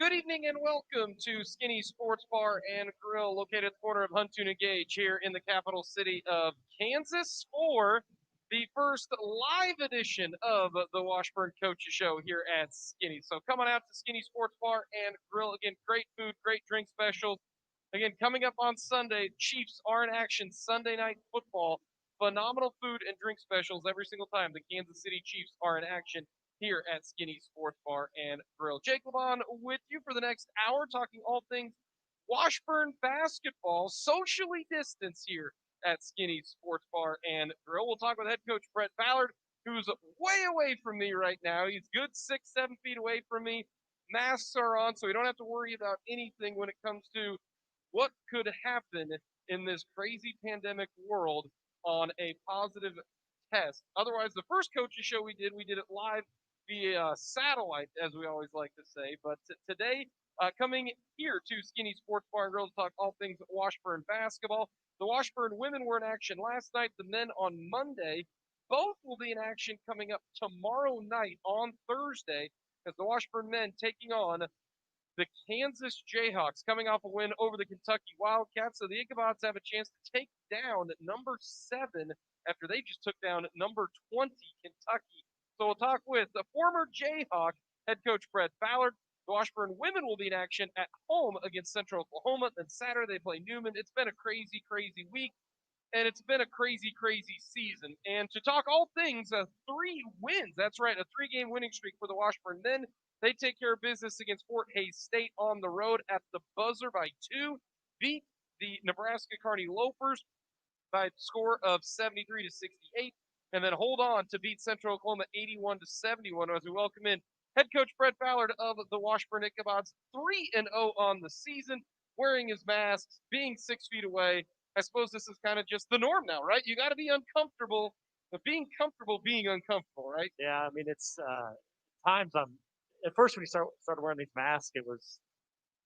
Good evening and welcome to Skinny Sports Bar and Grill, located at the corner of Huntoon Gage here in the capital city of Kansas, for the first live edition of the Washburn Coaches Show here at Skinny. So come on out to Skinny Sports Bar and Grill. Again, great food, great drink specials. Again, coming up on Sunday, Chiefs are in action Sunday night football. Phenomenal food and drink specials every single time the Kansas City Chiefs are in action here at Skinny Sports Bar and Grill. Jake Levon with you for the next hour, talking all things Washburn basketball, socially distanced here at Skinny Sports Bar and Grill. We'll talk with head coach Brett Ballard, who's way away from me right now. He's good 6, 7 feet away from me. Masks are on, so we don't have to worry about anything when it comes to what could happen in this crazy pandemic world on a positive test. Otherwise, the first coaches show we did it live via satellite, as we always like to say. But today, coming here to Skinny Sports Bar and Grill to talk all things Washburn basketball. The Washburn women were in action last night, the men on Monday. Both will be in action coming up tomorrow night on Thursday as the Washburn men taking on the Kansas Jayhawks, coming off a win over the Kentucky Wildcats. So the Ichabods have a chance to take down number 7 after they just took down number 20 Kentucky. So we'll talk with the former Jayhawk head coach Brett Ballard. The Washburn women will be in action at home against Central Oklahoma. Then Saturday they play Newman. It's been a crazy, crazy week, and it's been a crazy, crazy season. And to talk all things, 3 wins. That's right, a 3-game winning streak for the Washburn men. They take care of business against Fort Hays State on the road at the buzzer by 2. Beat the Nebraska Kearney Loafers by a score of 73 to 68, and then hold on to beat Central Oklahoma 81 to 71 as we welcome in head coach Brett Ballard of the Washburn Ichabods, 3-0 on the season, wearing his mask, being 6 feet away. I suppose this is kind of just the norm now, right? You got to be uncomfortable, but being comfortable being uncomfortable, right? Yeah, I mean, it's times I'm at first when you started wearing these masks, it was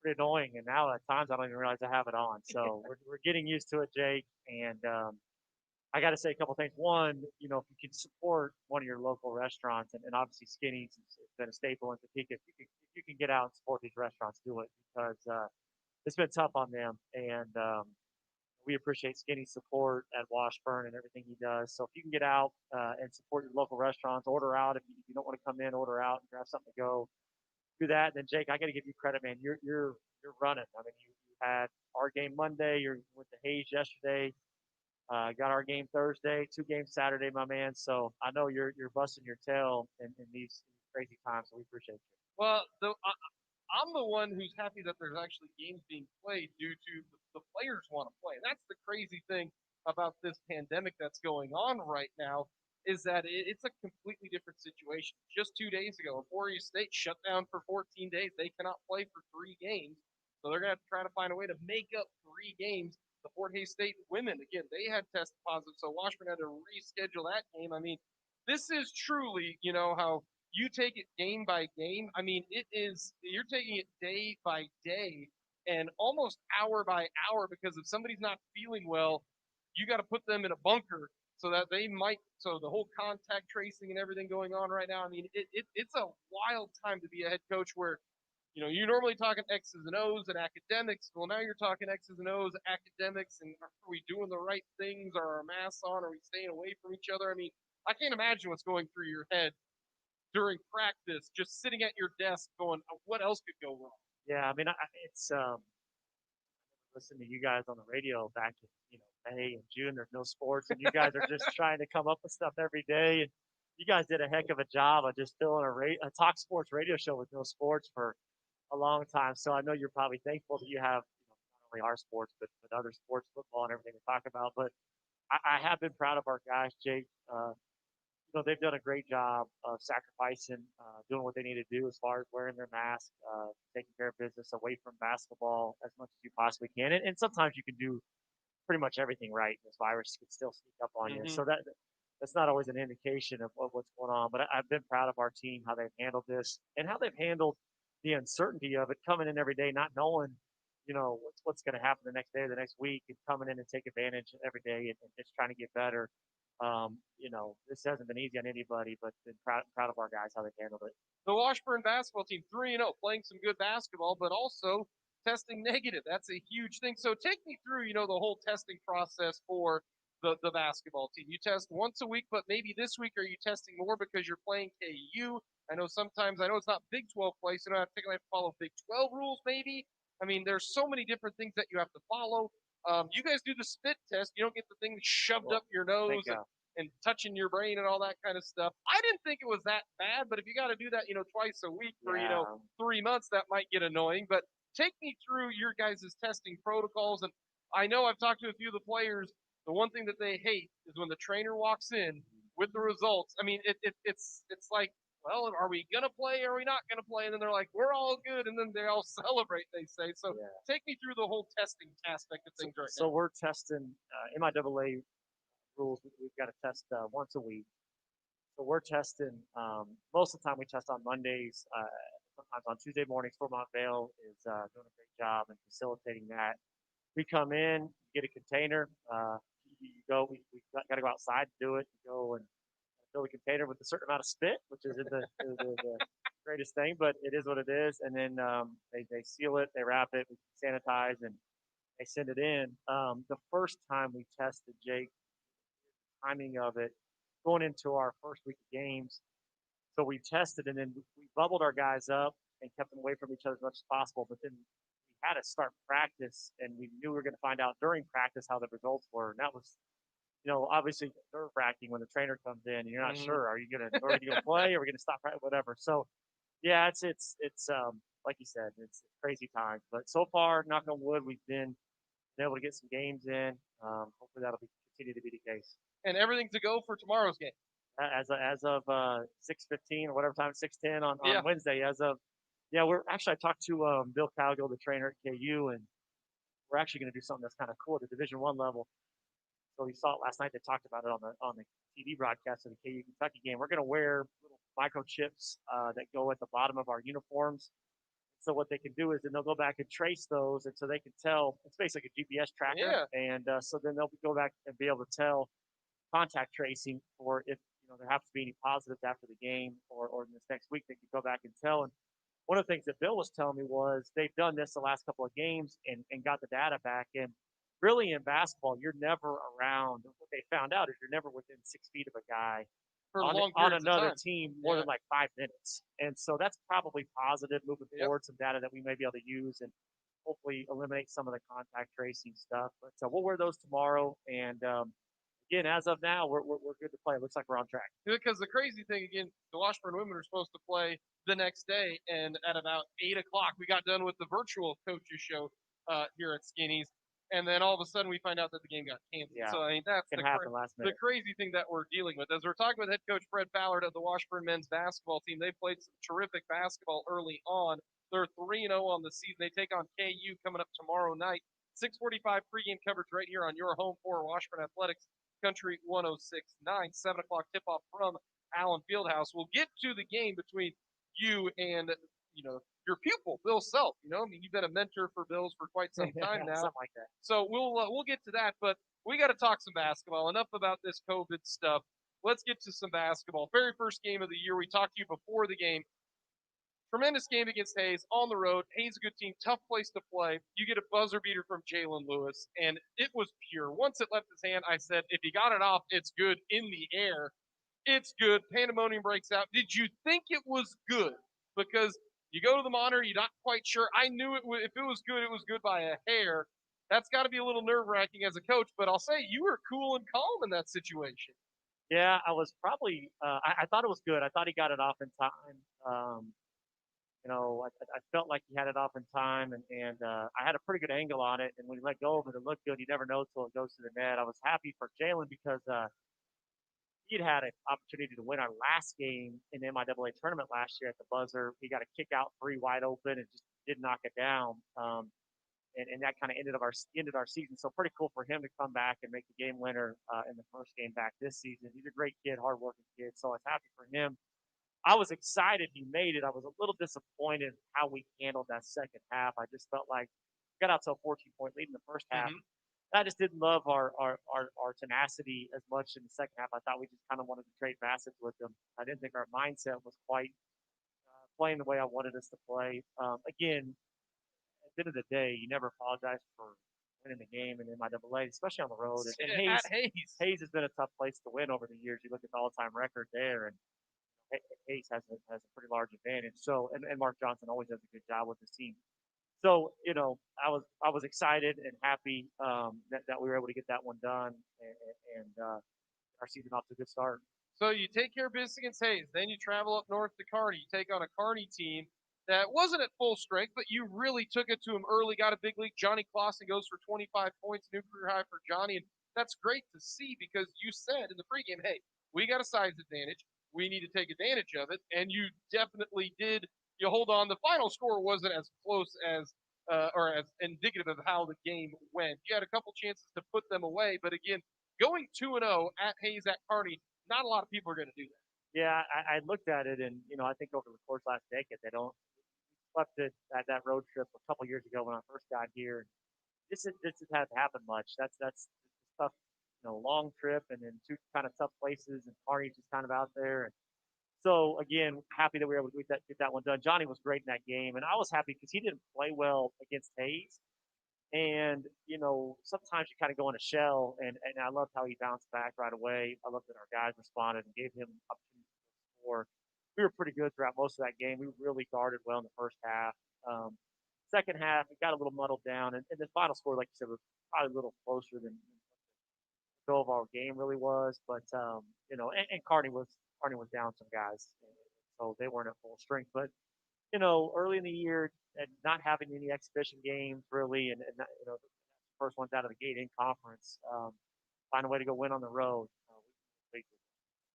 pretty annoying, and now at times I don't even realize I have it on. So we're getting used to it, Jake. And I got to say a couple things. One, if you can support one of your local restaurants, and obviously Skinny's has been a staple in Topeka. If you can get out and support these restaurants, do it because it's been tough on them. And we appreciate Skinny's support at Washburn and everything he does. So if you can get out and support your local restaurants, order out. If you don't want to come in, order out and grab something to go. Do that. And then Jake, I got to give you credit, man. You're running. I mean, you had our game Monday. You went to Hayes yesterday. Got our game Thursday. 2 games Saturday, my man. So I know you're busting your tail in these crazy times. So we appreciate you. Well, I'm the one who's happy that there's actually games being played due to the players want to play. That's the crazy thing about this pandemic that's going on right now is that it's a completely different situation. Just 2 days ago, Aubrey State shut down for 14 days. They cannot play for 3 games, so they're going to have to try to find a way to make up 3 games. The Fort Hays State women, again, they had tested positive, so Washburn had to reschedule that game. I mean, this is truly, how you take it game by game. I mean, you're taking it day by day and almost hour by hour because if somebody's not feeling well, you got to put them in a bunker so that they might. So the whole contact tracing and everything going on right now. I mean, it's a wild time to be a head coach where you're normally talking X's and O's and academics. Well, now you're talking X's and O's, academics, and are we doing the right things? Are our masks on? Are we staying away from each other? I mean, I can't imagine what's going through your head during practice, just sitting at your desk going, what else could go wrong? Yeah, I mean, it's listening to you guys on the radio back in May and June. There's no sports, and you guys are just trying to come up with stuff every day. And you guys did a heck of a job of just filling a talk sports radio show with no sports for a long time. So I know you're probably thankful that you have not only our sports but other sports, football, and everything to talk about. But I have been proud of our guys, Jake. They've done a great job of sacrificing, doing what they need to do as far as wearing their mask, taking care of business away from basketball as much as you possibly can. And sometimes you can do pretty much everything right. This virus can still sneak up on you. Mm-hmm. So that's not always an indication of what's going on. But I've been proud of our team, how they've handled this and how they've handled the uncertainty of it, coming in every day, not knowing, what's going to happen the next day or the next week, and coming in and take advantage every day and just trying to get better. This hasn't been easy on anybody, but been proud of our guys how they handled it. The Washburn basketball team 3-0, playing some good basketball, but also testing negative. That's a huge thing. So take me through, the whole testing process for the basketball team. You test once a week, but maybe this week are you testing more because you're playing KU? I know it's not Big 12 play, so I think I have to follow Big 12 rules maybe. I mean, there's so many different things that you have to follow. You guys do the spit test. You don't get the thing shoved up your nose and touching your brain and all that kind of stuff. I didn't think it was that bad, but if you got to do that, twice a week for, 3 months, that might get annoying. But take me through your guys' testing protocols. And I know I've talked to a few of the players. The one thing that they hate is when the trainer walks in with the results. I mean, it's like, well, are we going to play? Or are we not going to play? And then they're like, we're all good. And then they all celebrate, they say. So take me through the whole testing aspect of things right now. So we're testing MIAA rules. We've got to test once a week. So we're testing. Most of the time, we test on Mondays. Sometimes on Tuesday mornings. Fort Montvale is doing a great job in facilitating that. We come in, get a container. You go. We got to go outside to do it. You go and fill the container with a certain amount of spit, which is the greatest thing, but it is what it is. And then they seal it, they wrap it, we sanitize, and they send it in. The first time we tested, Jake, timing of it, going into our first week of games. So we tested, and then we bubbled our guys up and kept them away from each other as much as possible. But then we had to start practice, and we knew we were going to find out during practice how the results were. And that was, obviously nerve wracking when the trainer comes in and you're not sure, are you going to play? Are we going to stop? Whatever. So yeah, it's like you said, it's crazy times. But so far, knock on wood, we've been able to get some games in. Hopefully that'll continue to be the case. And everything to go for tomorrow's game. As of 6:15 or whatever time, 6:10 on Wednesday. I talked to Bill Cowgill, the trainer at KU, and we're actually going to do something that's kind of cool at the Division I level. So we saw it last night. They talked about it on the TV broadcast of the KU Kentucky game. We're going to wear little microchips that go at the bottom of our uniforms. So what they can do is then they'll go back and trace those, and so they can tell. It's basically a GPS tracker, and so then they'll go back and be able to tell contact tracing for if there have to be any positives after the game or in this next week. They can go back and tell. And one of the things that Bill was telling me was they've done this the last couple of games and got the data back. And really in basketball, you're never around. What they found out is you're never within 6 feet of a guy on another team more than like 5 minutes. And so that's probably positive moving forward, some data that we may be able to use and hopefully eliminate some of the contact tracing stuff. But we'll wear those tomorrow. And again, as of now, we're good to play. It looks like we're on track. Because the crazy thing, again, the Washburn women are supposed to play the next day, and at about 8 o'clock, we got done with the virtual coaches show here at Skinny's, and then all of a sudden we find out that the game got canceled. Yeah. So, I mean, that's the crazy thing that we're dealing with. As we're talking with head coach Fred Ballard of the Washburn men's basketball team, they played some terrific basketball early on. They're 3-0 on the season. They take on KU coming up tomorrow night. 6:45 pregame coverage right here on your home for Washburn Athletics. Country 106.9, 7 o'clock tip-off from Allen Fieldhouse. We'll get to the game between you and, your pupil, Bill Self. You've been a mentor for Bills for quite some time now. Something like that. So we'll get to that, but we got to talk some basketball. Enough about this COVID stuff. Let's get to some basketball. Very first game of the year. We talked to you before the game. Tremendous game against Hayes on the road. Hayes, a good team, tough place to play. You get a buzzer beater from Jalen Lewis, and it was pure. Once it left his hand, I said, if he got it off, it's good. In the air, it's good. Pandemonium breaks out. Did you think it was good? Because you go to the monitor, you're not quite sure. I knew if it was good by a hair. That's got to be a little nerve-wracking as a coach, but I'll say you were cool and calm in that situation. Yeah, I was probably I thought it was good. I thought he got it off in time. I felt like he had it off in time, and I had a pretty good angle on it. And when he let go of it, it looked good. You never know until it goes to the net. I was happy for Jalen because he'd had an opportunity to win our last game in the MIAA tournament last year at the buzzer. He got a kick out three wide open and just didn't knock it down. And that kind of ended our season. So pretty cool for him to come back and make the game winner in the first game back this season. He's a great kid, hardworking kid. So I was happy for him. I was excited he made it. I was a little disappointed how we handled that second half. I just felt like we got out to a 14-point lead in the first half. I just didn't love our tenacity as much in the second half. I thought we just kind of wanted to trade facets with them. I didn't think our mindset was quite playing the way I wanted us to play. Again, at the end of the day, you never apologize for winning the game in MIAA, especially on the road. And At Hayes. Hayes has been a tough place to win over the years. You look at the all-time record there, and Hayes has a pretty large advantage. So, and Mark Johnson always does a good job with his team. So, I was excited and happy that we were able to get that one done, and our season off to a good start. So you take care of business against Hayes, then you travel up north to Kearney. You take on a Kearney team that wasn't at full strength, but you really took it to him early. Got a big lead. Johnny Clausen goes for 25 points, new career high for Johnny, and that's great to see because you said in the pregame, "Hey, we got a size advantage. We need to take advantage of it," and you definitely did. You hold on. The final score wasn't as close as or as indicative of how the game went. You had a couple chances to put them away, but again, going 2-0 at Hayes at Kearney, not a lot of people are going to do that. Yeah, I looked at it, and I think over the course of last decade, they don't left it at that road trip a couple years ago when I first got here. This hasn't happened much. That's a tough, long trip, and then two kind of tough places, and Carney's just kind of out there. And so again, happy that we were able to get that one done. Johnny was great in that game, and I was happy because he didn't play well against Hayes. And sometimes you kind of go in a shell, and I loved how he bounced back right away. I loved that our guys responded and gave him opportunity to score. We were pretty good throughout most of that game. We really guarded well in the first half. Um, Second half, it got a little muddled down, and the final score, like you said, was probably a little closer than the overall game really was. But and Carney was down some guys, so they weren't at full strength. But early in the year and not having any exhibition games really, and not, the first ones out of the gate in conference, find a way to go win on the road.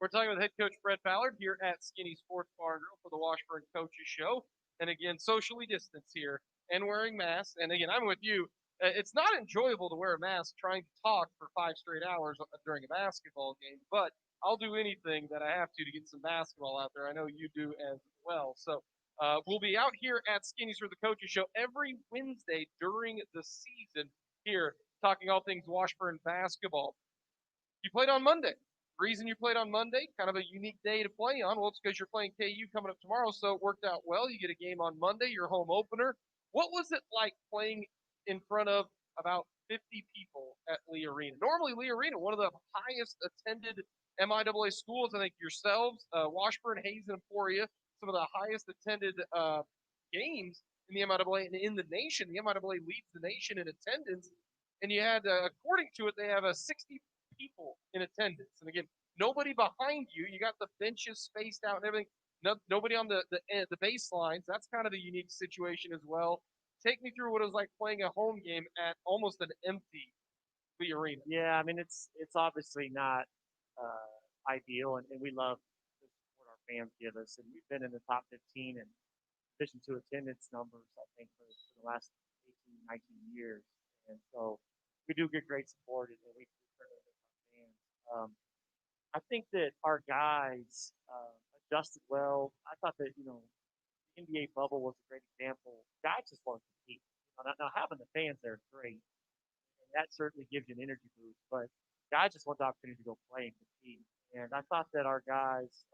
We're talking with head coach Brett Ballard here at Skinny Sports Bar and Grill for the Washburn Coaches Show. And again, socially distanced here and wearing masks. And again, I'm with you. It's not enjoyable to wear a mask trying to talk for 5 straight hours during a basketball game, but I'll do anything that I have to get some basketball out there. I know you do as well. So we'll be out here at Skinny's for the Coaches Show every Wednesday during the season here, talking all things Washburn basketball. You played on Monday. Reason you played on Monday, kind of a unique day to play on. Well, it's because you're playing KU coming up tomorrow, so it worked out well. You get a game on Monday, your home opener. What was it like playing in front of about 50 people at Lee Arena? Normally, Lee Arena, one of the highest attended MIAA schools. I think yourselves, Washburn, Hayes, and Emporia, some of the highest attended games in the MIAA and in the nation. The MIAA leads the nation in attendance. And you had, according to it, they have a 60 people in attendance. And again, nobody behind you. You got the benches spaced out and everything. Nobody on the baselines. That's kind of a unique situation as well. Take me through what it was like playing a home game at almost an empty Lee Arena. Yeah, I mean it's obviously not ideal, and we love the support our fans give us, and we've been in the top 15 in addition to attendance numbers, I think, for the last 18, 19 years, and so we do get great support, and we certainly miss our fans. I think that our guys adjusted well. I thought that the NBA bubble was a great example. Guys just want to compete. Now having the fans there is great, and that certainly gives you an energy boost. But guys just want the opportunity to go play and compete. And I thought that our guys,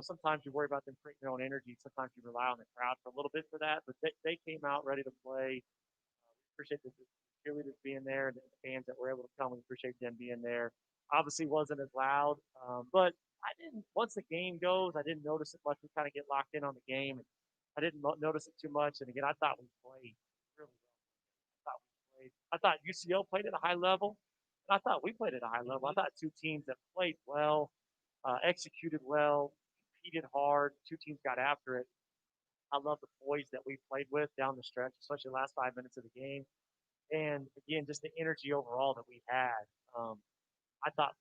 sometimes you worry about them creating their own energy. Sometimes you rely on the crowd for a little bit for that. But they came out ready to play. We appreciate the cheerleaders being there and the fans that were able to come. We appreciate them being there. Obviously wasn't as loud, but I didn't. Once the game goes, I didn't notice it much. We kind of get locked in on the game, and I didn't notice it too much. And again, I thought we played really well. I thought UCO played at a high level. And I thought we played at a high level. I thought two teams that played well, executed well, competed hard. Two teams got after it. I love the poise that we played with down the stretch, especially the last 5 minutes of the game. And again, just the energy overall that we had, I thought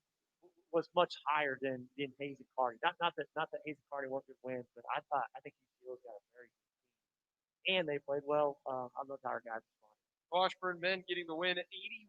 was much higher than Hayes and Carney. Not that Hayes and Carney weren't good wins, but I think UCO's got a very good team, and they played well. I love how our guys responded. Washburn men getting the win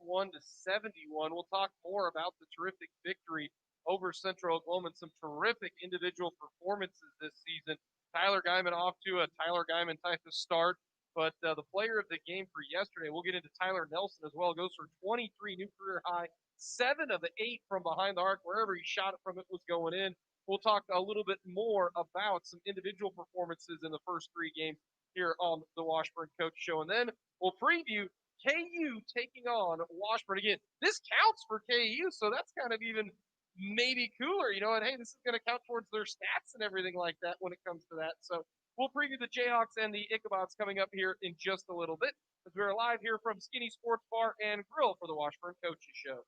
81-71. We'll talk more about the terrific victory over Central Oklahoma and some terrific individual performances this season. Tyler Guyman off to a Tyler Guyman type of start. But the player of the game for yesterday, we'll get into Tyler Nelson as well, goes for 23, new career high, 7 of the 8 from behind the arc. Wherever he shot it from, it was going in. We'll talk a little bit more about some individual performances in the first 3 games here on the Washburn Coach Show. And then we'll preview KU taking on Washburn. Again, this counts for KU, so that's kind of even maybe cooler, and hey, this is going to count towards their stats and everything like that when it comes to that. So we'll preview the Jayhawks and the Ichabods coming up here in just a little bit as we're live here from Skinny Sports Bar and Grill for the Washburn Coaches Show.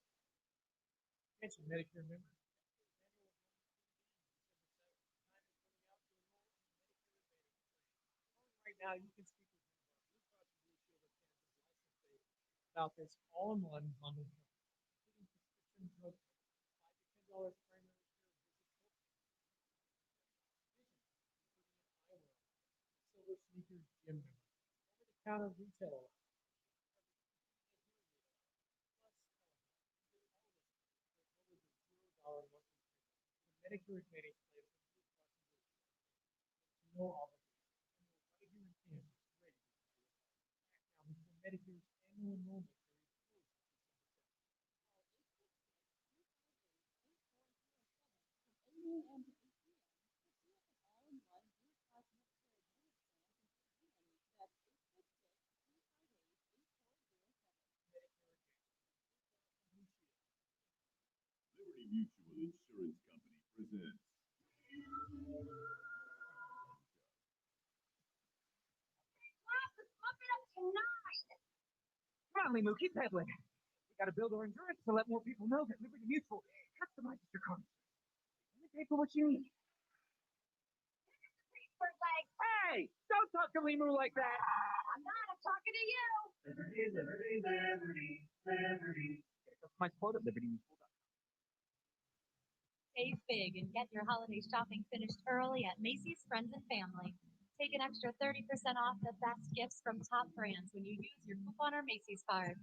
Mention Medicare members. Right now, you can speak with about this all-in-one bundle, including prescription drug, $5 to $10 primary care, silver sneakers, gym member, over-the-counter retail. Medicare Advantage plan no obligation. Right here in Kansas, ready. Now, before Medicare's annual enrollment Liberty Mutual Insurance Company presents. Finally, Moo, keep pedaling. We got to build our endurance to let more people know that Liberty Mutual customizes your car. Only pay for what you need. Hey, don't talk to Limu like that. I'm not. I'm talking to you. Liberty, Liberty, Liberty, Liberty. Customized quote at libertymutual.com. Save big and get your holiday shopping finished early at Macy's Friends and Family. Take an extra 30% off the best gifts from top brands when you use your coupon or Macy's card.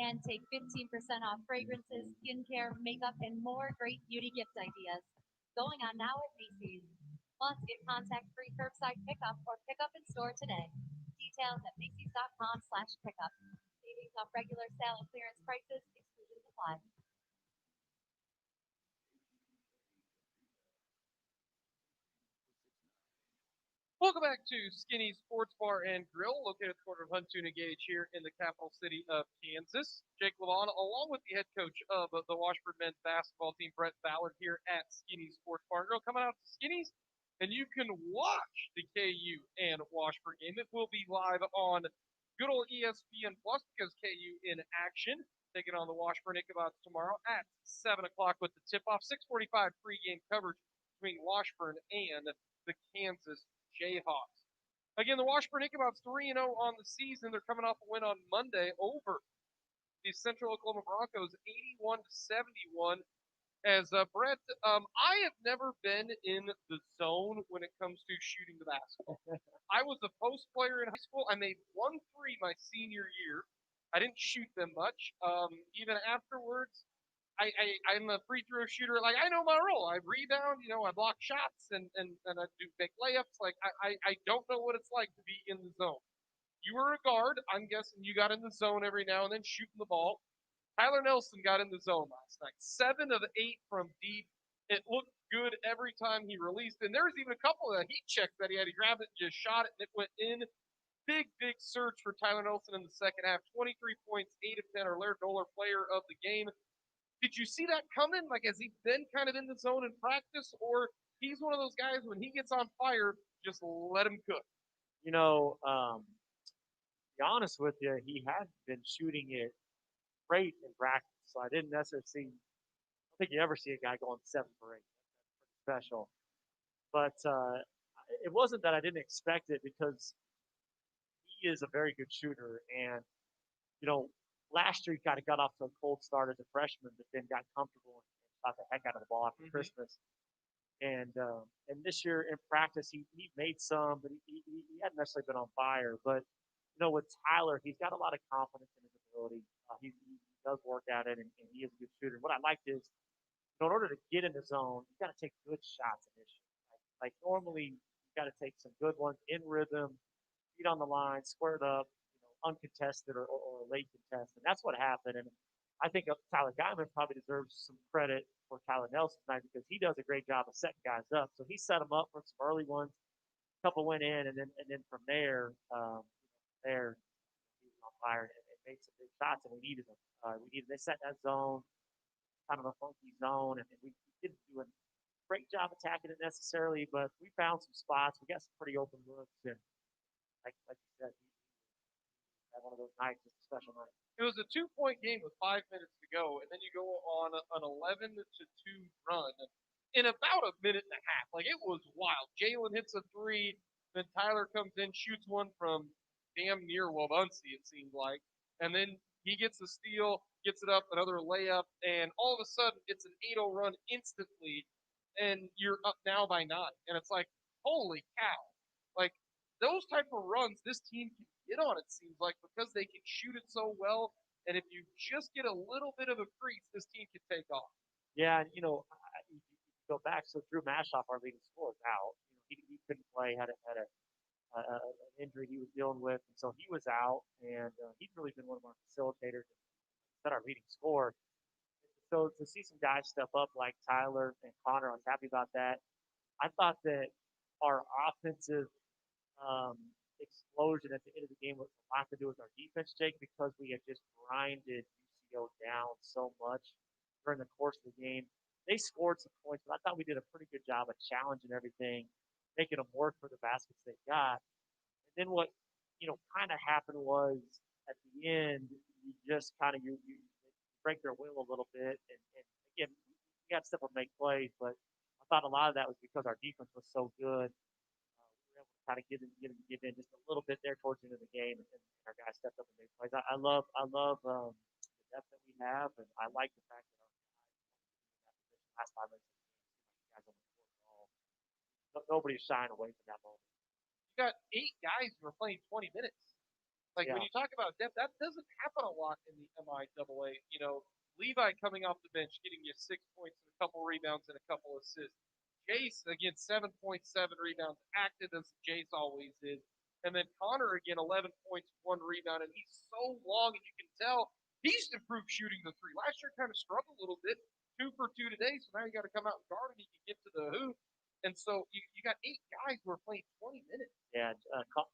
And take 15% off fragrances, skincare, makeup, and more great beauty gift ideas. Going on now at Macy's. Plus, get contact-free curbside pickup or pick up in store today. Details at Macy's.com/pickup. Savings off regular sale and clearance prices. Exclusions apply. Welcome back to Skinny Sports Bar and Grill, located at the corner of Huntuna Gage here in the capital city of Kansas. Jake Levon, along with the head coach of the Washburn men's basketball team, Brett Ballard, here at Skinny Sports Bar and Grill, coming out to Skinny's, and you can watch the KU and Washburn game. It will be live on good old ESPN Plus because KU in action, taking on the Washburn Ichabods tomorrow at 7 o'clock with the tip-off, 6:45 pregame coverage between Washburn and the Kansas Jayhawks. Again, the Washburn Ichabods 3-0 on the season. They're coming off a win on Monday over the Central Oklahoma Broncos, 81-71. As Brett, I have never been in the zone when it comes to shooting the basketball. I was a post player in high school. I made 1 3 my senior year. I didn't shoot them much. Even afterwards, I'm a free throw shooter. Like, I know my role. I rebound, I block shots and I do big layups. Like, I don't know what it's like to be in the zone. You were a guard. I'm guessing you got in the zone every now and then shooting the ball. Tyler Nelson got in the zone last night. 7 of 8 from deep. It looked good every time he released. And there was even a couple of heat checks that he had. He grabbed it and just shot it, and it went in. Big surge for Tyler Nelson in the second half. 23 points, 8 of 10, or Laird Doller player of the game. Did you see that coming? Like, has he been kind of in the zone in practice? Or he's one of those guys, when he gets on fire, just let him cook? To be honest with you, he had been shooting it great in practice. So I didn't necessarily see, I don't think you ever see a guy going 7 for 8. That's pretty special. But it wasn't that I didn't expect it because he is a very good shooter. And, last year he kind of got off to a cold start as a freshman, but then got comfortable and shot the heck out of the ball after Christmas. And this year in practice, he made some, but he hadn't necessarily been on fire. But, with Tyler, he's got a lot of confidence in his ability. He does work at it, and he is a good shooter. What I liked is, in order to get in the zone, you got to take good shots initially. Like normally, you got to take some good ones in rhythm, feet on the line, squared up, uncontested or late contest, and that's what happened. And I think Tyler Guyman probably deserves some credit for Tyler Nelson tonight because he does a great job of setting guys up. So he set them up for some early ones, a couple went in, and then from there, he was on fire and made some big shots, and we needed them. They set that zone, kind of a funky zone, and we didn't do a great job attacking it necessarily, but we found some spots. We got some pretty open looks, and like you said, he had one of those nights, just a special night. It was a 2-point game with 5 minutes to go, and then you go on an 11-2 run in about a minute and a half. Like, it was wild. Jalen hits a three, then Tyler comes in, shoots one from damn near Wabunsie, it seemed like, and then he gets the steal, gets it up, another layup, and all of a sudden it's an 8-0 run instantly, and you're up now by 9. And it's like, holy cow. Like, those type of runs this team can get on, it seems like, because they can shoot it so well. And if you just get a little bit of a crease, this team can take off. Yeah, and you go back. So Drew Mashoff, our leading scorer, is out. He couldn't play, had an injury he was dealing with, and so he was out. And he's really been one of our facilitators, and our leading scorer. So to see some guys step up like Tyler and Connor, I was happy about that. I thought that our offensive explosion at the end of the game was a lot to do with our defense, Jake, because we had just grinded UCO down so much during the course of the game. They scored some points, but I thought we did a pretty good job of challenging everything, making them work for the baskets they got. And then what, kind of happened was at the end, you just kind of you break their will a little bit, and again, we got to step up and make plays, but I thought a lot of that was because our defense was so good. We were able to kind of give in just a little bit there towards the end of the game, and our guys stepped up and made plays. I love the depth that we have, and I like the fact that our last 5 minutes of the game, guys on the court at all. Nobody's shying away from that moment. You got 8 guys who are playing 20 minutes. Like, when you talk about depth, that doesn't happen a lot in the MIAA. Levi coming off the bench, getting you 6 points and a couple rebounds and a couple assists. Jace, again, 7.7 rebounds, active as Jace always is. And then Connor, again, 11 points, 1 rebound, and he's so long, and you can tell he's improved shooting the three. Last year kind of struggled a little bit, 2 for 2 today, so now you got to come out and guard and he can get to the hoop. And so you got 8 guys who are playing 20 minutes. Yeah,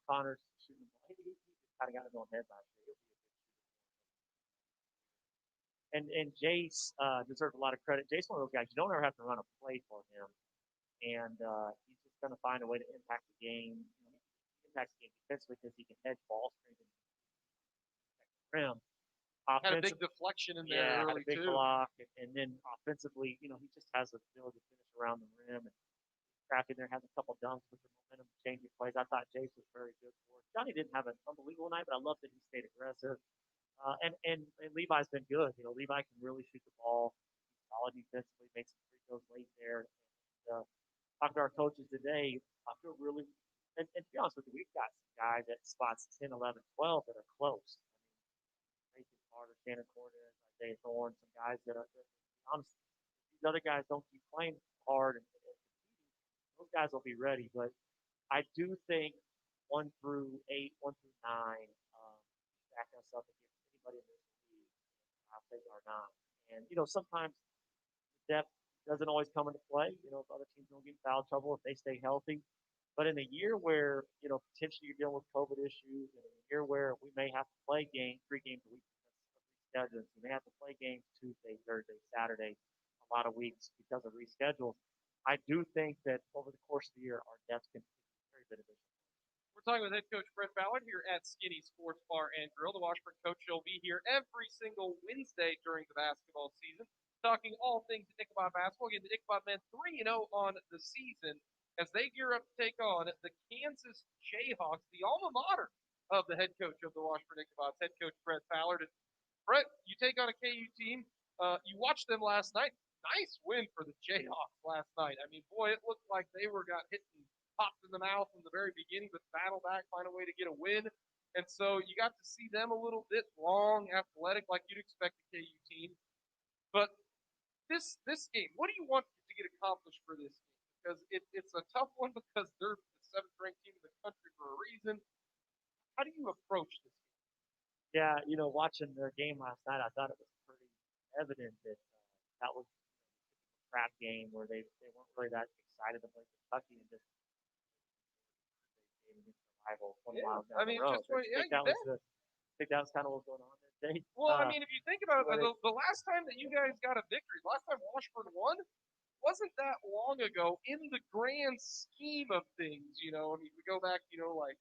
Connor's shooting. He kind of got his own head last year. And Jace deserves a lot of credit. Jace, one of those guys, you don't ever have to run a play for him, and he's just going to find a way to impact the game. He impacts the game defensively because he can hedge ball screens and rim. Had a big deflection in there early, had a big too. block, and then offensively, he just has the ability to finish around the rim and crack in there, has a couple dunks with the momentum changing plays. I thought Jace was very good for it. Johnny didn't have an unbelievable night, but I love that he stayed aggressive. And Levi's been good. Levi can really shoot the ball. He's solid defensively, makes some free throws late there. And, talking to our coaches today, I feel really, and to be honest with you, we've got some guys at spots 10, 11, 12 that are close. Nathan Carter, Shannon Cortez, Isaiah Thorne, some guys that are, honestly, these other guys don't keep playing hard and those guys will be ready. But I do think 1 through 8, 1 through 9, stack us up against anybody in this league. I'll take our 9. And sometimes depth doesn't always come into play. If other teams don't get in foul trouble, if they stay healthy. But in a year where potentially you're dealing with COVID issues, and in a year where we may have to play 3 games a week because of reschedules, we may have to play games Tuesday, Thursday, Saturday, a lot of weeks because of reschedules. I do think that over the course of the year, our depth can be very beneficial. We're talking with head coach Brett Ballard here at Skinny Sports Bar and Grill. The Washburn coach will be here every single Wednesday during the basketball season, talking all things Ichabod basketball. Again, the Ichabod men 3-0 on the season as they gear up to take on the Kansas Jayhawks, the alma mater of the head coach of the Washburn Ichabods, head coach Brett Ballard. And Brett, you take on a KU team. You watched them last night. Nice win for the Jayhawks last night. I mean, boy, it looked like they got hit and popped in the mouth in the very beginning, but battle back, find a way to get a win. And so you got to see them a little bit long, athletic, like you'd expect a KU team. But this game, what do you want to get accomplished for this game? Because it's a tough one because they're the 7th ranked team in the country for a reason. watching their game last night, I thought it was pretty evident that that was a crap game where they weren't really that excited to play Kentucky and just game against their rival 20 Yeah, miles I down the mean, road. just what, I yeah, think you that was bet. I think that was kind of what was going on there, Jake. Well, I mean, if you think about it, but the last time that you guys got a victory, last time Washburn won, wasn't that long ago in the grand scheme of things. I mean, we go back, like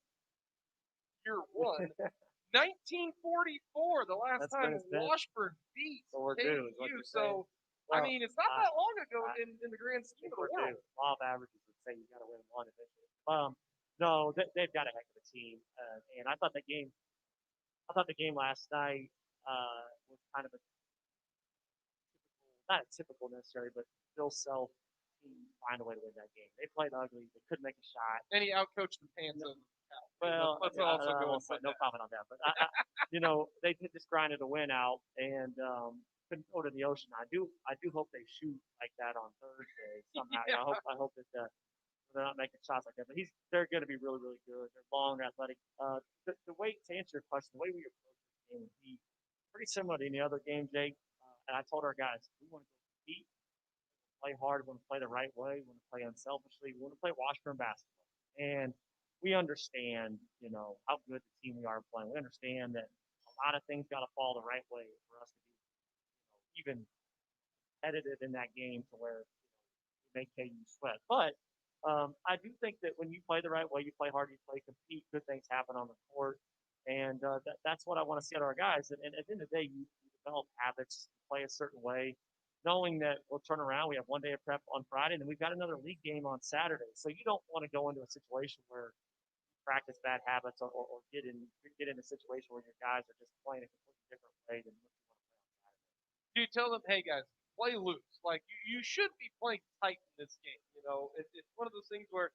year one, 1944, the last That's when time it's been. Washburn beat So we're due, is what KU. you're saying. So, I Well, mean, it's not I, that long ago I in the grand scheme think of the we're world. due. Law of averages would say you got to win one eventually. No, they've got a heck of a team, and I thought the game last night was kind of not a typical necessarily, but Bill Self team find a way to win that game. They played ugly. They couldn't make a shot. And he outcoached the pants of Cal. Well, let's also go and put no that. comment on that. But they just grinded a win out and couldn't go to the ocean. I do hope they shoot like that on Thursday somehow. Yeah. I hope that they're not making shots like that. But they're going to be really really good. They're long, they're athletic. The way to answer your question, the way we approach this game would be pretty similar to any other game, Jake. And I told our guys we want to go compete, play hard, we want to play the right way, we want to play unselfishly, we want to play Washburn basketball. And we understand, how good the team we are playing. We understand that a lot of things got to fall the right way for us to be, even competitive in that game to where we make KU sweat. But I do think that when you play the right way, you play hard, you play compete, good things happen on the court. And that's what I want to see out of our guys. And at the end of the day, you develop habits, play a certain way, knowing that we'll turn around. We have one day of prep on Friday, and then we've got another league game on Saturday. So you don't want to go into a situation where you practice bad habits or get in a situation where your guys are just playing a completely different way than what you want to play on Saturday. Do you tell them, hey guys, play loose? Like you should be playing tight in this game. It's one of those things where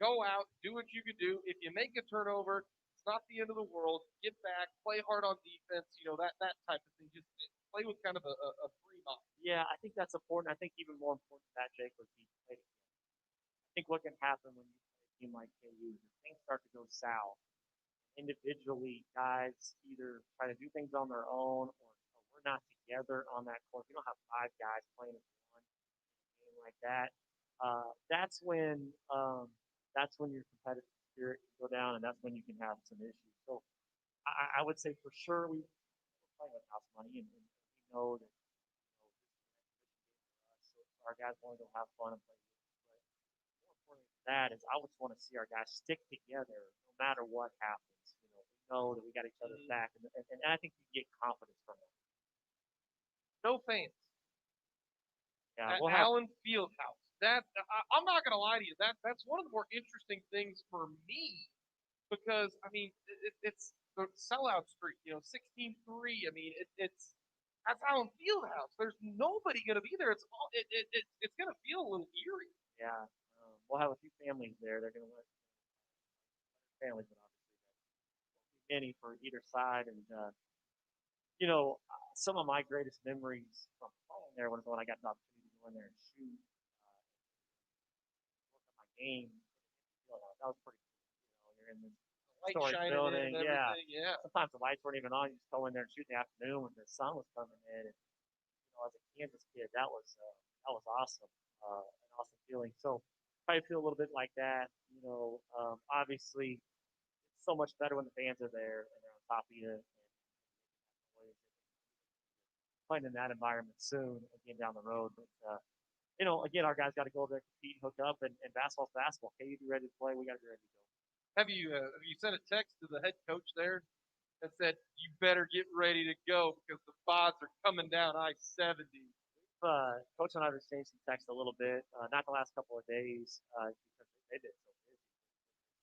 go out, do what you can do. If you make a turnover, it's not the end of the world. Get back, play hard on defense. That type of thing. Just play with kind of a free mind. Yeah, I think that's important. I think even more important than that, Jake, would be play. I think what can happen when you play a team like KU is if things start to go south. Individually, guys either try to do things on their own or we're not together on that court. We don't have five guys playing as one game like that. That's when your competitive spirit can go down, and that's when you can have some issues. So I would say for sure we're playing with house money, and we know that so our guys want to go have fun and play. But more important than that is I just want to see our guys stick together no matter what happens. We know that we got each other's back, and I think you get confidence from it. No fans. Yeah, At Allen Fieldhouse. I'm not gonna lie to you. That's one of the more interesting things for me because I mean it's the sellout streak. 16-3. I mean it's that's Allen Fieldhouse. There's nobody gonna be there. It's gonna feel a little eerie. Yeah, we'll have a few families there. They're going to let families, but obviously many for either side. And some of my greatest memories from playing there was when I got the opportunity to go in there and shoot, work on my game. That was pretty cool. You're in this Light historic shining building. in and everything. Yeah. Sometimes the lights weren't even on. You just go in there and shoot in the afternoon when the sun was coming in. And as a Kansas kid, that was awesome, an awesome feeling. So probably feel a little bit like that. Obviously, it's so much better when the fans are there and they're on top of you. And playing in that environment soon, again down the road. But again, our guys got to go there, compete, hook up, and basketball's basketball. KU be ready to play. We got to be ready to go. Have you sent a text to the head coach there that said you better get ready to go because the bods are coming down I-70? Coach and I have exchanged some text a little bit, not the last couple of days because they did so busy.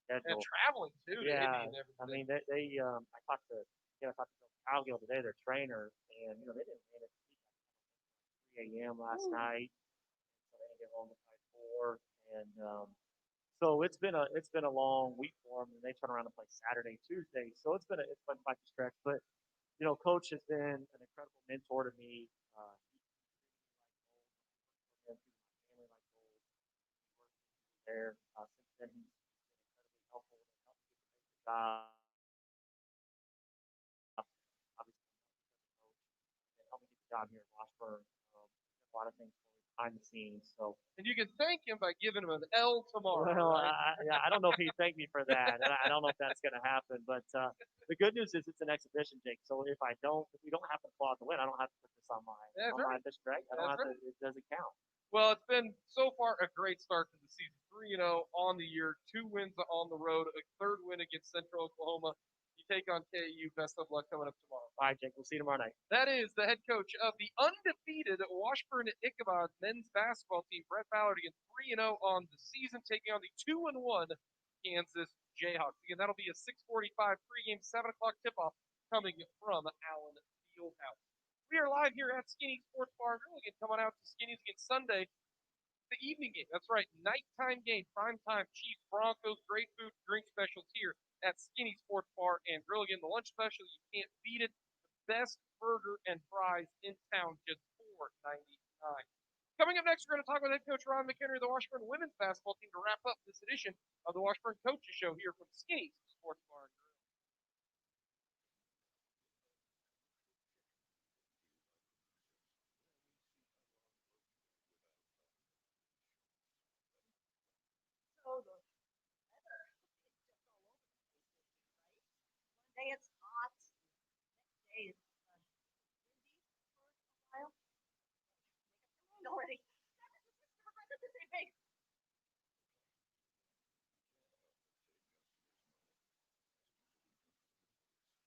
And traveling too. Yeah, to Indy and everything. I mean I talked to Kyle Gill today, their trainer, and they didn't make it 3 a.m. last night, so they didn't get home until 4. And so it's been a long week for them, and they turn around and play Saturday, Tuesday. So it's been quite a stretch. But Coach has been an incredible mentor to me. There since then he's been incredibly helpful and helped me get the job. Obviously, job here in Washburn. A lot of things behind the scenes. So, And you can thank him by giving him an L tomorrow. well, right? yeah, I don't know if he'd thank me for that. And I don't know if that's going to happen. But the good news is it's an exhibition, Jake. So if we don't happen to pull out the win, I don't have to put this on That's my right. district, right? I don't That's have to. It doesn't count. Well, it's been so far a great start to the season. 3-0 on the year, 2 wins on the road, a third win against Central Oklahoma. You take on KU. Best of luck coming up tomorrow. All right, Jake. We'll see you tomorrow night. That is the head coach of the undefeated Washburn Ichabod men's basketball team, Brett Ballard, again 3-0 on the season, taking on the 2-1 Kansas Jayhawks. Again, that'll be a 6:45 pregame, 7 o'clock tip-off coming from Allen Fieldhouse. We are live here at Skinny Sports Bar and Grill. Again, coming out to Skinny's again Sunday, the evening game. That's right, nighttime game, prime time. Chiefs, Broncos, great food, drink specials here at Skinny Sports Bar and Grill. Again, the lunch special, you can't beat it. Best burger and fries in town, just $4.99. Coming up next, we're going to talk with head coach Ron McHenry of the Washburn women's basketball team to wrap up this edition of the Washburn Coaches Show here from Skinny's Sports Bar and Grill. So the weather is just all over the place lately, right? One day it's hot, next day it's windy for a while. Make up your mind already.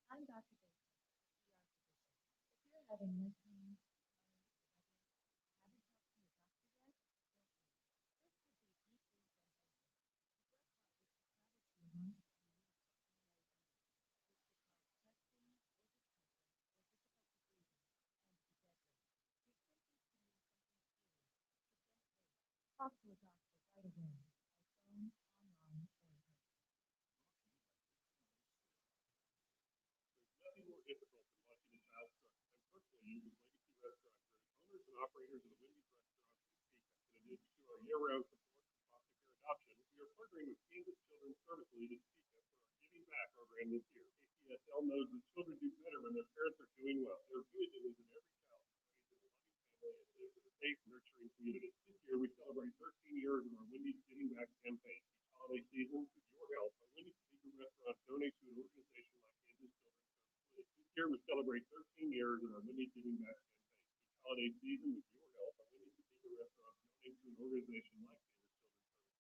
I'm Dr. Baker, ER physician. If you're having neck pain, haven't talked to your doctor yet, don't wait. This could be deeply debilitating. If your heart races too fast, this could cause chest pain, difficulty breathing, and different ways. Talk to a doctor right away, by phone, online, or in person. Nothing more difficult than watching a child struggle. I'm personally using Legacy Restaurant Group, owners and operators of the Wendy's restaurant in Topeka. In addition to our year-round support for foster care adoption, we are partnering with Kansas Children's Service League in Topeka for our Giving Back program this year. KCSL knows that children do better when their parents are doing well. Their vision is in every child to raise a loving family and live in a safe, nurturing community. This year, we celebrate 13 years of our Wendy's Giving Back campaign. Each holiday season, with your help, our Wendy's Topeka restaurants donate to an organization like Kansas Children's Service League. This year, we celebrate 13 years of our Wendy's Giving Back campaign. Each holiday season, with your help, our Wendy's Topeka restaurants donate to an organization like Kansas Children's Service League.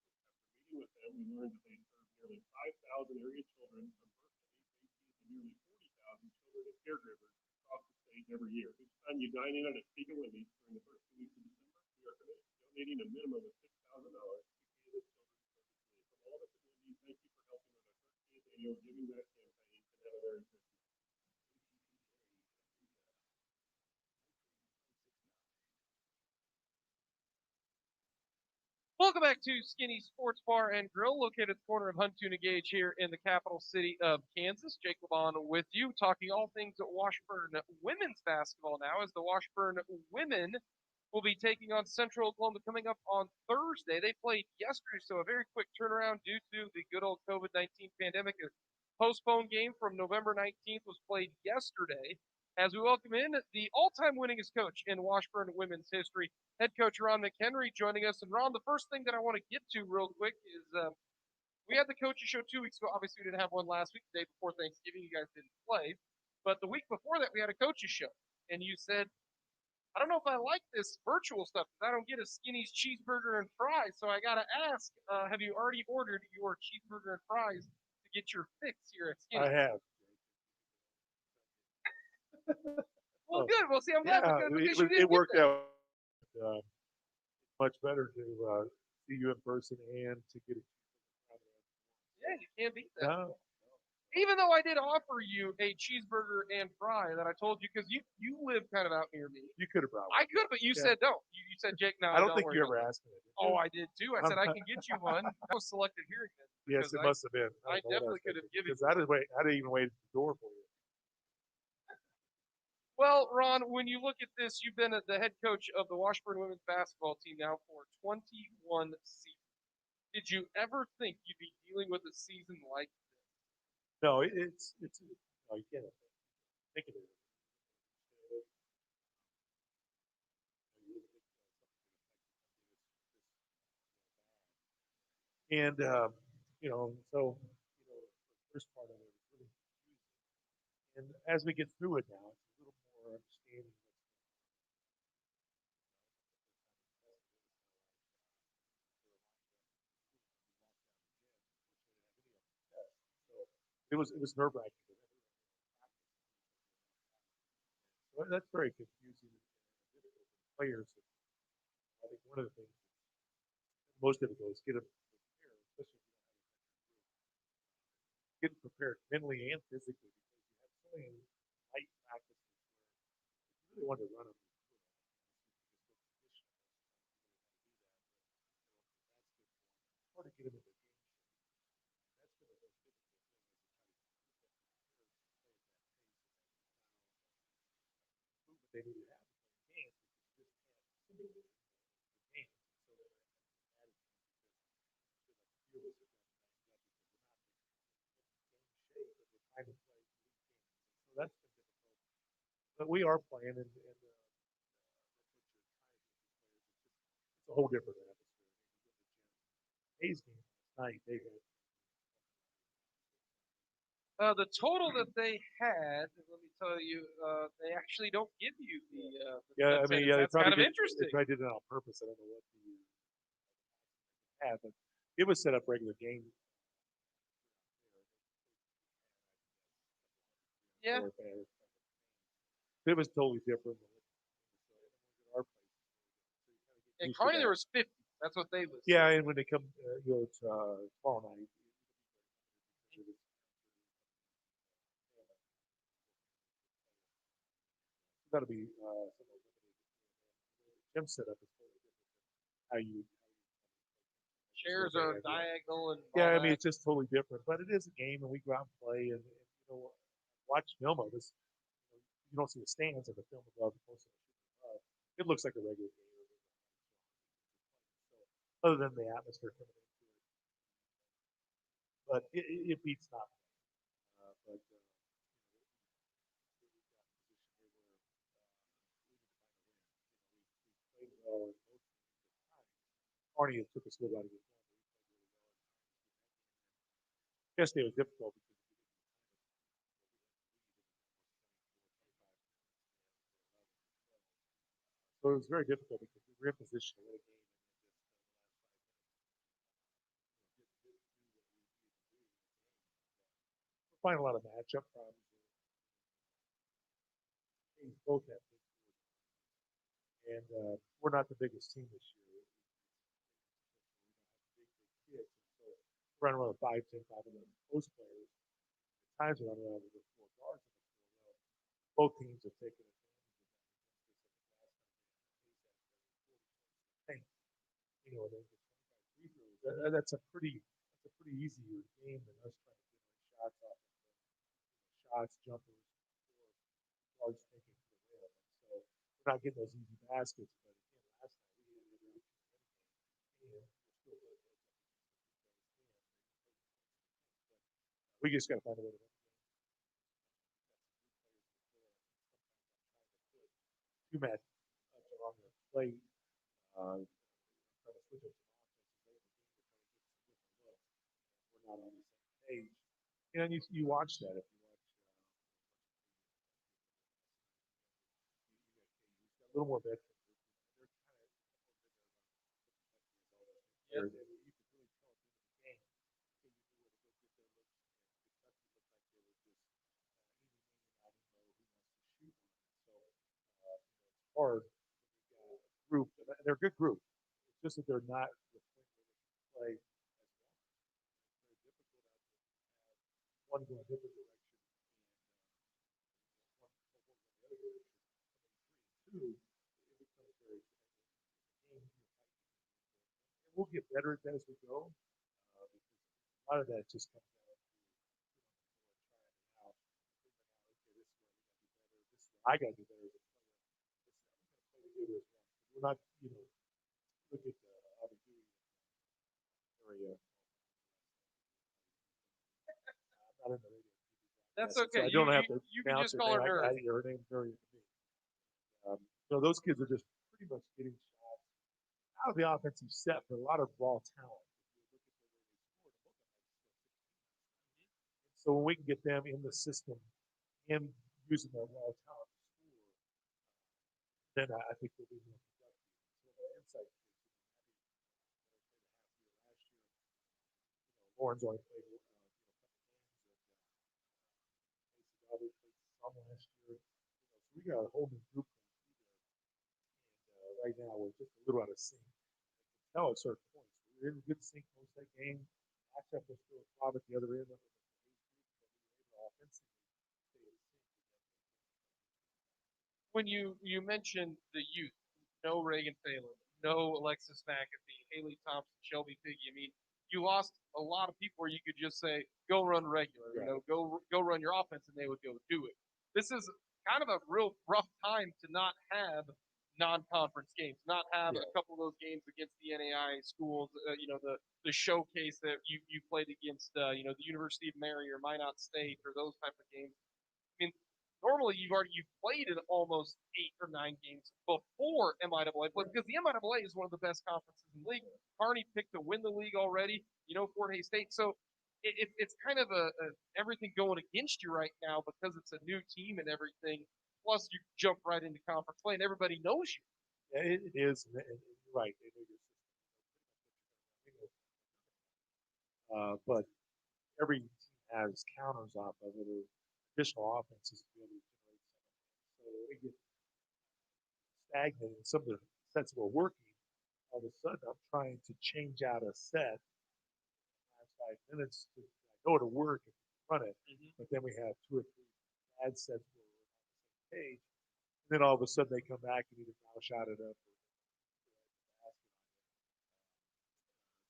After meeting with them, we learned that they serve nearly 5,000 area children from birth to age 18 and nearly 40,000 children and caregivers across the state every year. Each time you dine in at a Topeka Wendy's during the first 2 weeks of December, we are committed to donating a minimum of $6,000 to Kansas Children's Service League. From all of us at Wendy's, thank you for helping with our 13th annual Giving Back campaign, and have a very Christmas. Welcome back to Skinny Sports Bar and Grill, located at the corner of Huntoon and Gage here in the capital city of Kansas. Jake Lebon with you, talking all things Washburn women's basketball now, as the Washburn women will be taking on Central Oklahoma coming up on Thursday. They played yesterday, so a very quick turnaround due to the good old COVID-19 pandemic. A postponed game from November 19th was played yesterday. As we welcome in the all-time winningest coach in Washburn women's history, head coach Ron McHenry, joining us. And Ron, the first thing that I want to get to real quick is we had the coaches show 2 weeks ago. Obviously, we didn't have one last week, the day before Thanksgiving. You guys didn't play. But the week before that, we had a coaches show. And you said, I don't know if I like this virtual stuff because I don't get a Skinny's cheeseburger and fries. So I got to ask, have you already ordered your cheeseburger and fries to get your fix here at Skinny's? I have. Well, good. Well, see, I'm glad because you did it worked that. out much better to see you in person and to get it. Yeah, you can't beat that. No, Even though I did offer you a cheeseburger and fry that I told you because you live kind of out near me. you could have brought I one. could, but you said don't. You said, Jake, no. I don't think worry you ever about it. asked me. Oh, I did too. I said I can get you one. I was selective hearing then. Yes, it because must have been. I definitely could have given because I didn't even wait at the door for you. Well, Ron, when you look at this, you've been the head coach of the Washburn women's basketball team now for 21 seasons. Did you ever think you'd be dealing with a season like this? No, it's no, you can't think of it. And so the first part of it was really confusing. And as we get through it now, it's a little more understanding it was nerve wracking. So that's very confusing and difficult for players. I think one of the things that's most difficult is get them prepared, especially if you get prepared mentally and physically because you have so many light practices where you really want to run them. It's hard to get them in the game. That's been the most difficult thing is to try to movement they need to have to play games because you just can't simulate the game. So that few of us have done that because we're not in game shape, but we're trying to play elite games. So that's been difficult. But we are playing, and that's what you're trying to do with players. It's a whole different atmosphere. Hayes game last night, they had The total that they had, let me tell you, they actually don't give you the yeah, I mean, attendance. yeah, That's kind of interesting. They probably did it on purpose. I don't know what the had, but it was set up regular game. Yeah. It was totally different than our place. And Carney, there was 50. That's what they was. Yeah, and when they come, tomorrow night, that'll be gym setup is totally different than how you. Chairs are diagonal and. Yeah, I mean it's just totally different, but it is a game, and we go out and play, and watch film of this. You don't see the stands or the film above. It looks like a regular game. So, other than the atmosphere coming into it, but it beats not. But we played well in both times. Arnie took us a little out of it. Yesterday was difficult because so it was very difficult because we were in position to win a game. We're finding a lot of matchup problems. Teams both have big and we're not the biggest team this year. Big kids. So we're running around with 5, 10, 5 of them post players. At times we're running around with 4 guards in the floor. Both teams have taken advantage of that. That's a pretty easy game than us trying to generate shots off of shots, jumpers, or guards taking for the win. So we're not getting those easy baskets. But again, last night we didn't have and we're still good. We just got to find a way to win. Too bad on the plate. Trying to switch up some offenses. We're not on the same page. And you watch that if you watch a little more veteran. They're kind of you could really tell at the end of the game. Hard group. They're a good group. It's just that they're not the point where they can play as one. It's very difficult to have one go a different direction and one go the other direction. Two, it becomes very we'll get better at that as we go. Because a lot of that just comes down to trying it out. I got to do better as a player. We're not, look at Aubrey Dewey area. I'm not in the radio. That's okay. So I don't have to you can pronounce just call her her. Her name's very to me. So those kids are just pretty much getting shots out of the offensive set, but a lot of raw talent. So when we can get them in the system and using their raw talent to score, then I think they'll be more productive. So the insight kids, last year, Lauren's only played a couple games, and Macy Aubrey played some last year. So we got a whole new group coming through there. And right now we're just a little out of sync. Now at certain points, we're in good sync most of that game. Matchup was still a problem at the other end of it. Offensively, stay in sync. When you mentioned the youth, no Reagan Phelan, no Alexis McAfee, Haley Thompson, Shelby Piggy. I mean, you lost a lot of people where you could just say, go run regular, you know, go run your offense, and they would go do it. This is kind of a real rough time to not have non-conference games, not have a couple of those games against the NAI schools, you know, the showcase that you played against, you know, the University of Mary or Minot State or those type of games. I mean, normally you've played in almost 8 or 9 games before MIAA play because the MIAA is one of the best conferences in the league. Kearney picked to win the league already, you know, Fort Hays State. So it's kind of a everything going against you right now because it's a new team and everything. Plus, you jump right into conference play and everybody knows you. Yeah, it is, and you're right. They know your system. But every team has counters off of it or additional offenses to be able to generate something. So we get stagnant in some of the sets that we're working. All of a sudden, I'm trying to change out a set last 5 minutes to go to work and run it. But then we have 2 or 3 bad sets where we're on the same page. And then all of a sudden they come back and either foul shot it up or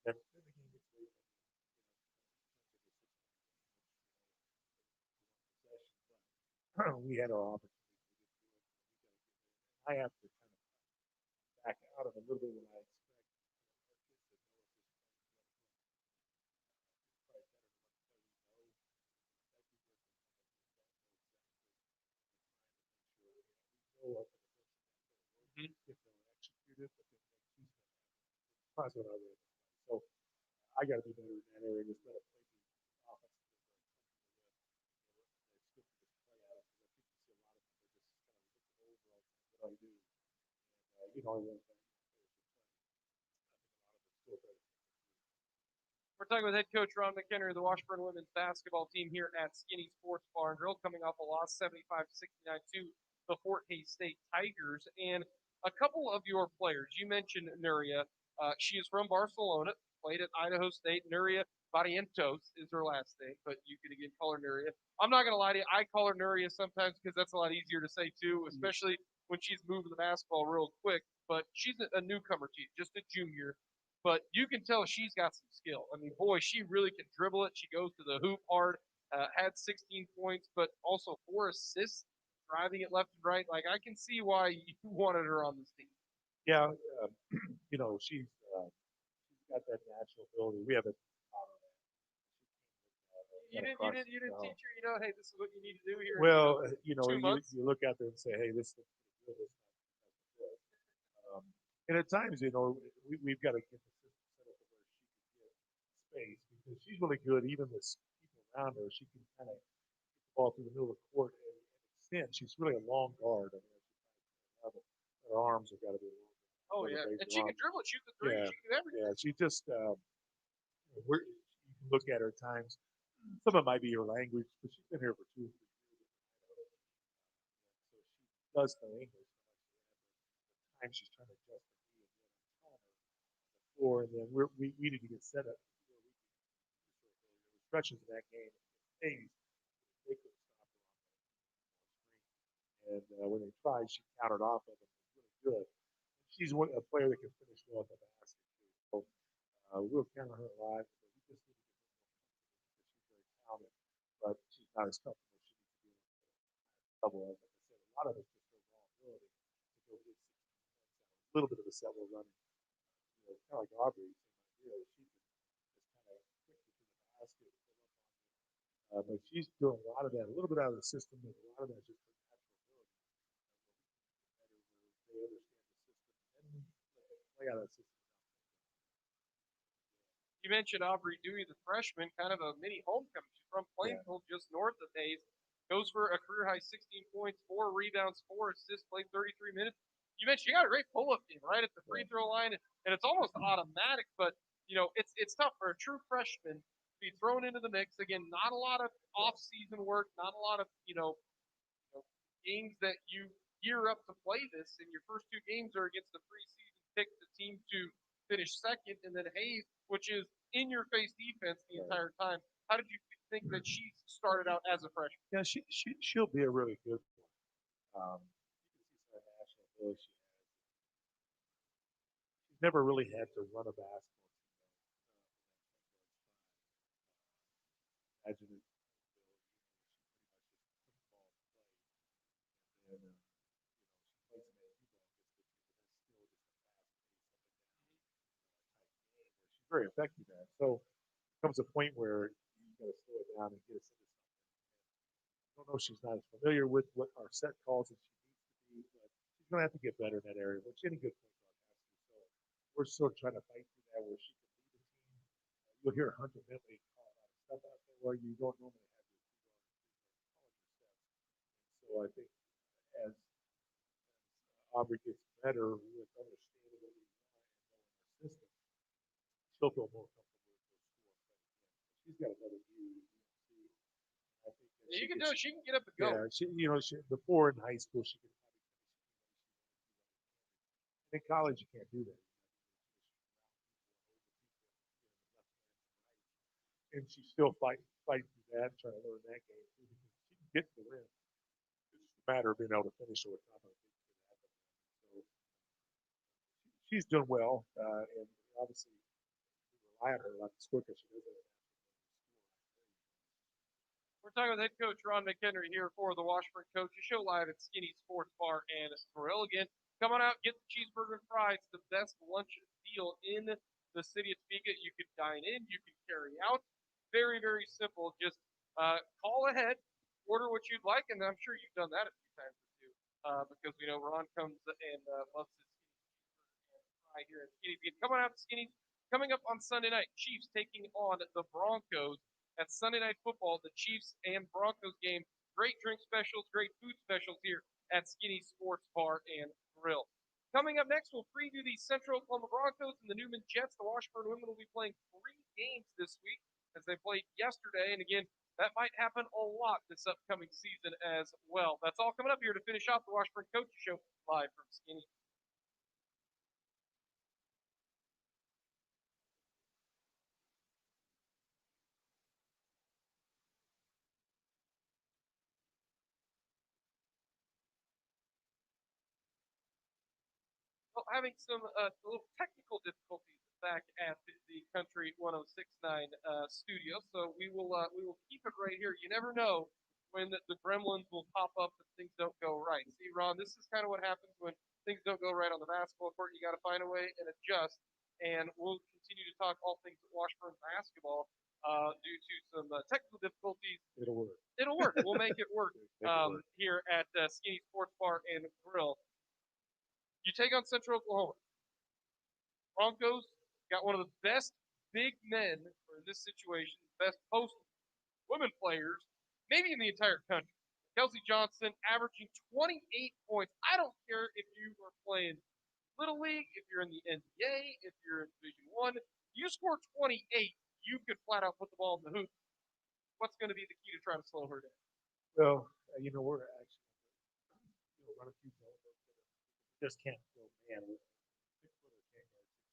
then the game gets late. We had our opportunity. I have to kind of back out of a little bit when I expect if they'll execute it, but then that's what I would. So I got to be better in that area instead of playing offense. What I do, you know, We're talking with head coach Ron McHenry of the Washburn women's basketball team here at Skinny Sports Bar and Grill, coming off a loss 75-69 to the Fort Hays State Tigers. And a couple of your players, you mentioned Nuria. She is from Barcelona, played at Idaho State. Nuria Barrientos is her last name, but you can again call her Nuria. I'm not going to lie to you, I call her Nuria sometimes because that's a lot easier to say too, especially when she's moving the basketball real quick. But she's a newcomer to you, just a junior. But you can tell she's got some skill. I mean, boy, she really can dribble it. She goes to the hoop hard. Had 16 points, but also 4 assists, driving it left and right. Like I can see why you wanted her on this team. Yeah, you know, she's got that natural ability. We have a you didn't teach her, you know, hey, this is what you need to do here. Well, you know, 2 months. you look out there and say, hey, this is good. This is good. And at times, you know, we've got to get the system set up where she can get space because she's really good. Even with people around her, she can kind of get the ball through the middle of the court and extend. She's really a long guard. I mean, her arms have got to be long. Oh yeah, and she can dribble it, shoot the three, she can do everything. Yeah, she just you can look at her at times. Some of it might be her language, but she's been here for 2 or 3 years. So she does know English. Times she's trying to adjust the knee and then before, and then we need to get set up. Stretches in that game, they couldn't stop her on the screen. And when they tried, she countered off of them. Really good. She's a player that can finish well at the basket too. So we'll count on her a lot. But we just need to get her more she's very talented, but she's not as comfortable. She needs to be able to double. Like I said, a lot of it's just her raw ability to go get 16 points out. A little bit of a set we're running. You know, kind of like Aubrey. She can just kind of quick to the basket. But she's doing a lot of that, a little bit out of the system, but a lot of that just her natural ability. They understand the system and play out of the system. You mentioned Aubrey Dewey, the freshman, kind of a mini homecoming. She's from Plainfield, just north of Hayes. Goes for a career high 16 points, 4 rebounds, 4 assists, played 33 minutes. You mentioned you got a great pull-up game right at the free throw line, and it's almost automatic. But it's tough for a true freshman to be thrown into the mix again. Not a lot of off-season work, not a lot of games that you gear up to play this. And your first 2 games are against the preseason pick, the team to finish second, and then Hayes, which is in your face defense the entire time. How did you think that she started out as a freshman? Yeah, she'll be a really good one. You can see some of the national ability she has. She's never really had to run a basketball team. Imagine it. She pretty much just took the ball and played. And she plays some AU ball, gets 50, but that's still just a fast-paced, up and down, type game where she's very effective at. So there comes a point where you got to slow it down and get us into something. I don't know if she's not as familiar with what our set calls as she needs to be, but she's going to have to get better in that area, which any good point guard has to. So we're still trying to fight through that where she can lead the team. You'll hear Hunter Bentley call a lot of stuff out there where you don't normally have your two guards calling your steps. And so I think as Aubrey gets better with understanding what we want and knowing our system, she'll feel more comfortable with those scoring. But she's got another view. I think that You can do it. She can get up and go. yeah, before in high school she could probably finish in college you can't do that. And she still fight through that, trying to learn that game too, because she can get to the rim. It's just a matter of being able to finish it with top of the happen. So she's doing well, and obviously we rely on her a lot to score because she does have. We're talking with head coach Ron McHenry here for the Washburn Coaches Show live at Skinny Sports Bar and Grill. Again, come on out, get the cheeseburger and fries, the best lunch deal in the city of Topeka. You can dine in, you can carry out. Very, very simple. Just call ahead, order what you'd like, and I'm sure you've done that a few times too, because we know Ron comes and loves his cheeseburger and fry here at Skinny's. Again, come on out to Skinny's. Coming up on Sunday night, Chiefs taking on the Broncos. At Sunday Night Football, the Chiefs and Broncos game. Great drink specials, great food specials here at Skinny Sports Bar and Grill. Coming up next, we'll preview the Central Oklahoma Broncos and the Newman Jets. The Washburn women will be playing 3 games this week as they played yesterday. And again, that might happen a lot this upcoming season as well. That's all coming up here to finish off the Washburn Coaches Show live from Skinny. Well, having some little technical difficulties back at the Country 106.9 studio, so we will keep it right here. You never know when the gremlins will pop up and things don't go right. See, Ron, this is kind of what happens when things don't go right on the basketball court. You got to find a way and adjust, and we'll continue to talk all things Washburn basketball due to some technical difficulties. It'll work. It'll work. We'll make it work here at Skinny Sports Bar and Grill. You take on Central Oklahoma. Broncos got one of the best big men for this situation, best post women players, maybe in the entire country. Kelsey Johnson averaging 28 points. I don't care if you are playing Little League, if you're in the NBA, if you're in Division One. You score 28, you could flat out put the ball in the hoop. What's going to be the key to trying to slow her down? Well, we're actually run a few zones. Just can't go man. 6 footer can't guard 6'3".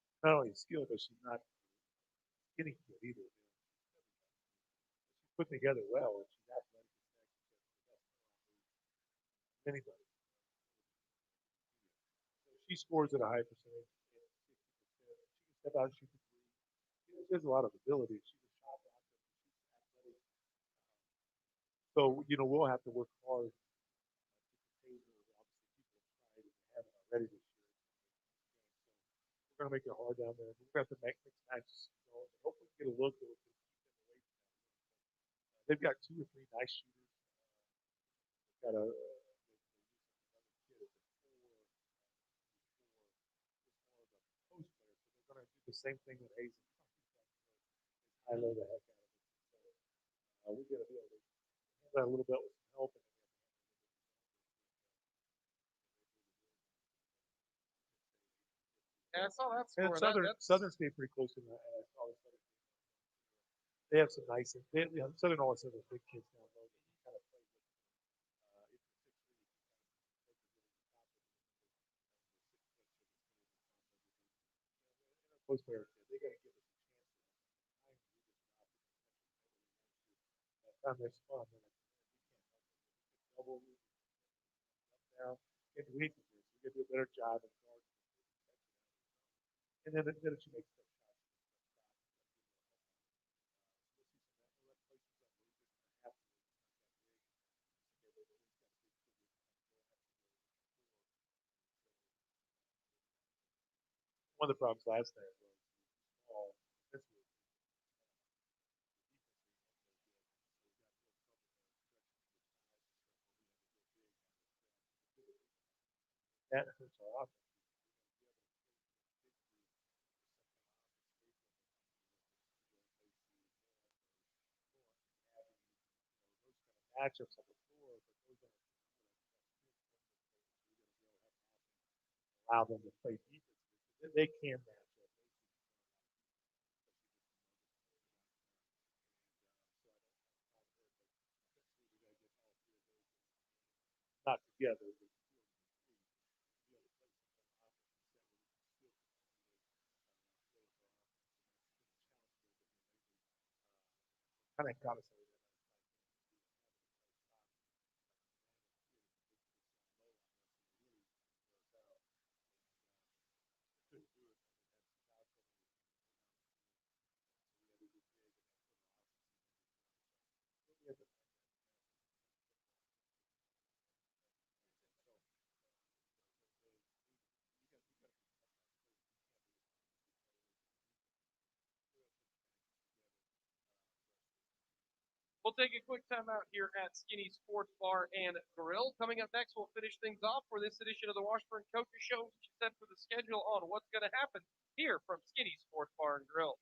She's not only skilled, but she's not skinny kid either. She's put together well, and she's athletic as anybody. So she scores at a high percentage, 60%. She can step out and shoot the three. She has a lot of ability. She's a shot blocker. She's athletic. So we'll have to work hard to contain her. Obviously, people have tried and haven't already this year. So we're going to make it hard down there. We're going to have to make matches, and hopefully get a look that we can keep them away from that. They've got 2 or 3 nice shooters. They've got a kid at the 4, more of a post player. So they're going to do the same thing with Hazen. I know the heck out of it. So we're going to be able to do that a little bit with some help. Yeah, I saw that And score. Southern stayed pretty close to that. They have some nice. Southern always has those big kids down low. That you kind of play with. Close player, they got to give us a chance. Time they're spun, they're like, double down into weaknesses. We got to do a better job of guarding. And then it should make stuff shots. One of the problems last night was small defensively. That hurts our offense. Matchups on the floor, but those are allow them to play defense. They can match up. Not together. Kind of got us. We'll take a quick time out here at Skinny Sports Bar and Grill. Coming up next, we'll finish things off for this edition of the Washburn Coaches Show, which is set for the schedule on what's going to happen here from Skinny Sports Bar and Grill.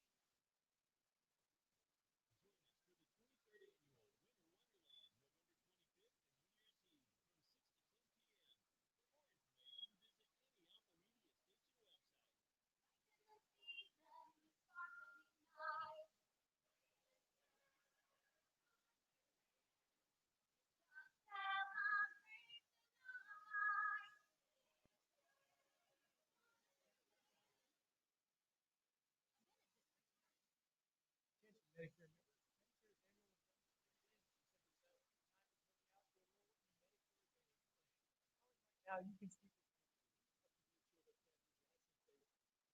Now you can see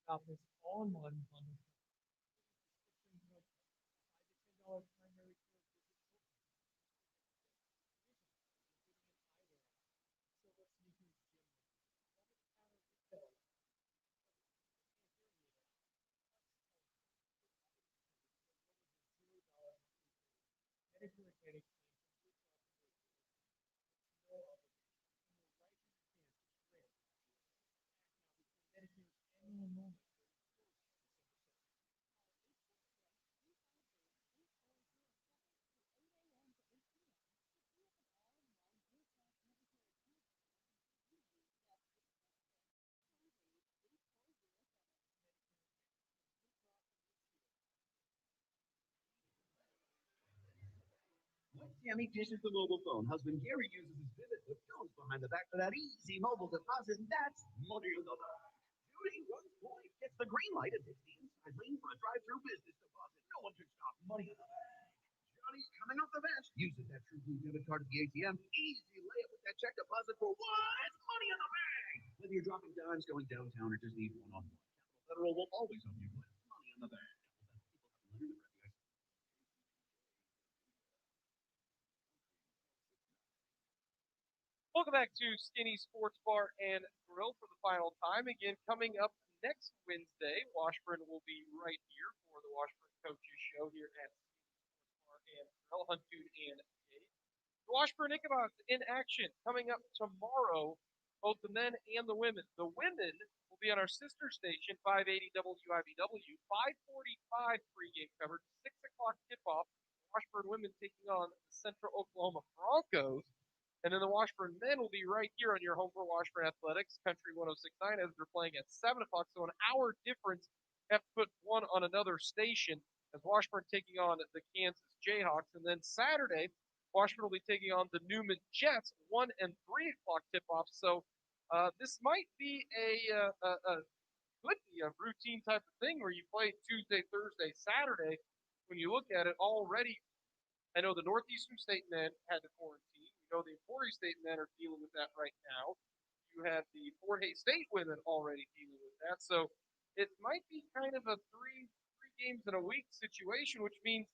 about this all-in-one bundle. $5 to $10 primary care visit. Silver sneakers, gym. Over-the-counter retail. Medicare Advantage no Medicare's annual enrollment. When Tammy dishes the mobile phone, husband Gary uses his Vivid with goes behind the back for that easy mobile deposit, and that's money in the bank. Judy runs point, gets the green light, and takes the inside lane for a drive-through business deposit. No one can stop money in the bank. Johnny's coming off the bench, uses that True Blue debit card at the ATM. Easy layup with that check deposit for what? It's money in the bank. Whether you're dropping dimes, going downtown, or just need one-on-one, Capital Federal will always help you with money in the bank. People have learned to Welcome back to Skinny Sports Bar and Grill for the final time. Again, coming up next Wednesday, Washburn will be right here for the Washburn Coaches Show here at Skinny Sports Bar and Grill, Huntoon and Gate. The Washburn Ichabod's in action coming up tomorrow, both the men and the women. The women will will be on our sister station, 580 WIBW, 5:45 pregame coverage, 6 o'clock tip-off. Washburn women taking on the Central Oklahoma Broncos. And then the Washburn men will be right here on your home for Washburn Athletics, Country 106.9, as they're playing at 7 o'clock. So an hour difference. Have to put one on another station as Washburn taking on the Kansas Jayhawks. And then Saturday, Washburn will be taking on the Newman Jets, 1 and 3 o'clock tip-off. So this might be could be a routine type of thing where you play Tuesday, Thursday, Saturday. When you look at it already, I know the Northeastern State men had to quarantine. You know the Emporia State men are dealing with that right now. You have the Fort Hays State women already dealing with that. So it might be kind of a three games in a week situation, which means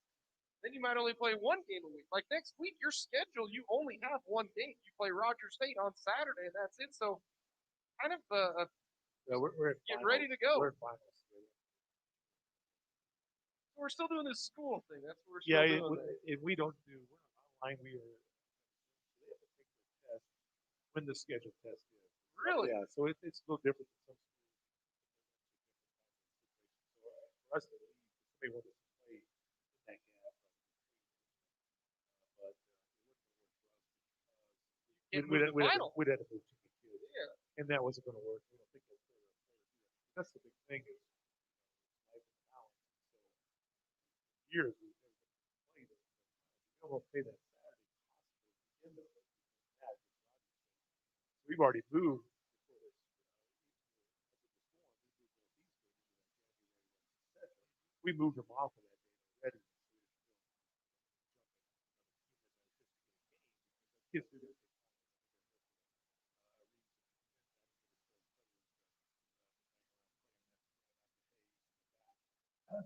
then you might only play one game a week. Like next week, your schedule, you only have one game. You play Rogers State on Saturday, and that's it. So kind of Yeah, we're at get finals. ready to go. We're at finals. We're still doing this school thing. That's what we're still Yeah, doing. if we don't do, we're not online. We are. They have to take the test when the scheduled test is. Really? Yeah. So it's a little different than some schools. So for us to leave, somebody wanted to play in that gap, but it Can't wouldn't move work to final. we'd have to move too many kids. Yeah. And that wasn't going to work. We don't think that's fair. That's the big thing is life and balance. So years we've never played it. We don't want to play that Saturday possibly in the that. We've already moved before this. We moved them off of that day already. Kids do that.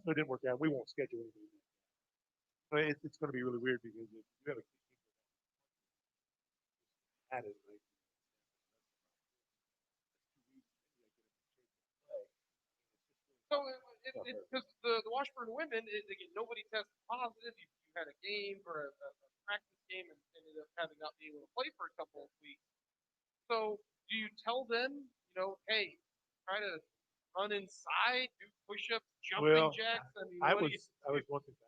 So it didn't work out. We won't schedule anything. But it's going to be really weird because if you have a kid at it, right? So because the Washburn women, again, nobody tested positive. You had a game or a practice game and ended up having not being able to play for a couple of weeks. So do you tell them, hey, try to run inside, do push-ups, jumping jacks? I mean, I was one thing back.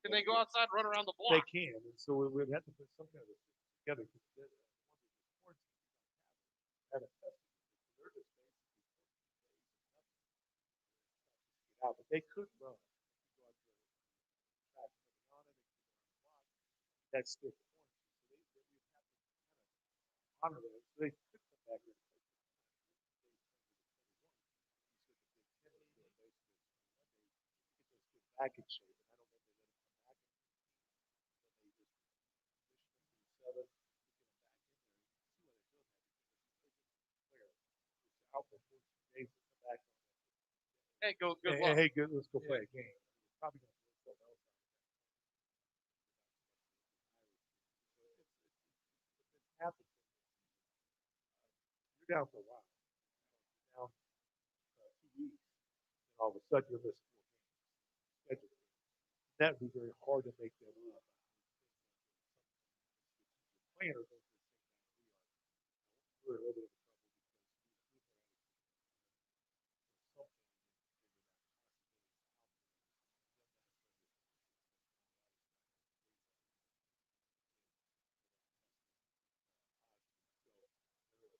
Can they go outside, run around the block? They can, and so we'd have to put some kind of a system together. Have a test. They're just basically out, but they could run. That's still point. So they have to kind of honor that. So they could come back and get back in shape. And I don't know if they let them come back. Then they just push them to 7, get them back in there. See what they're doing. Out for 14 days to come back. Hey, good luck. Hey, good. Let's go play a game. Probably going to do something else. Happens. You're down for a while. You're down 2 weeks, and all of a sudden you're missing 4 games. That would be very hard to make them up. Planner goes the same way we are. We're a little bit of trouble because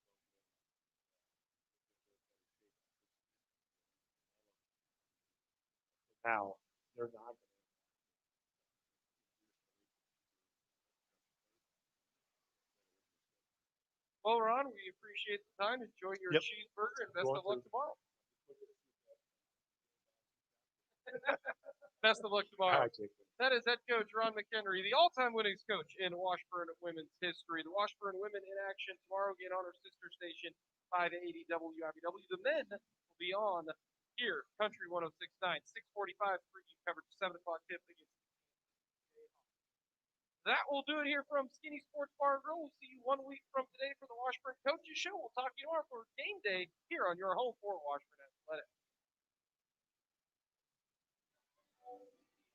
now they're not. Well, Ron, we appreciate the time. Enjoy your cheeseburger and best of luck tomorrow. Best of luck tomorrow. That is head coach Ron McHenry, the all-time winnings coach in Washburn women's history. The Washburn women in action tomorrow again on our sister station, 580 WIBW. The men will be on here, Country 106.9, 6:45 pregame coverage, 7 o'clock tip against. That will do it here from Skinny Sports Bar and Grill. We'll see you 1 week from today for the Washburn Coaches Show. We'll talk to you tomorrow for game day here on your home for Washburn Athletics.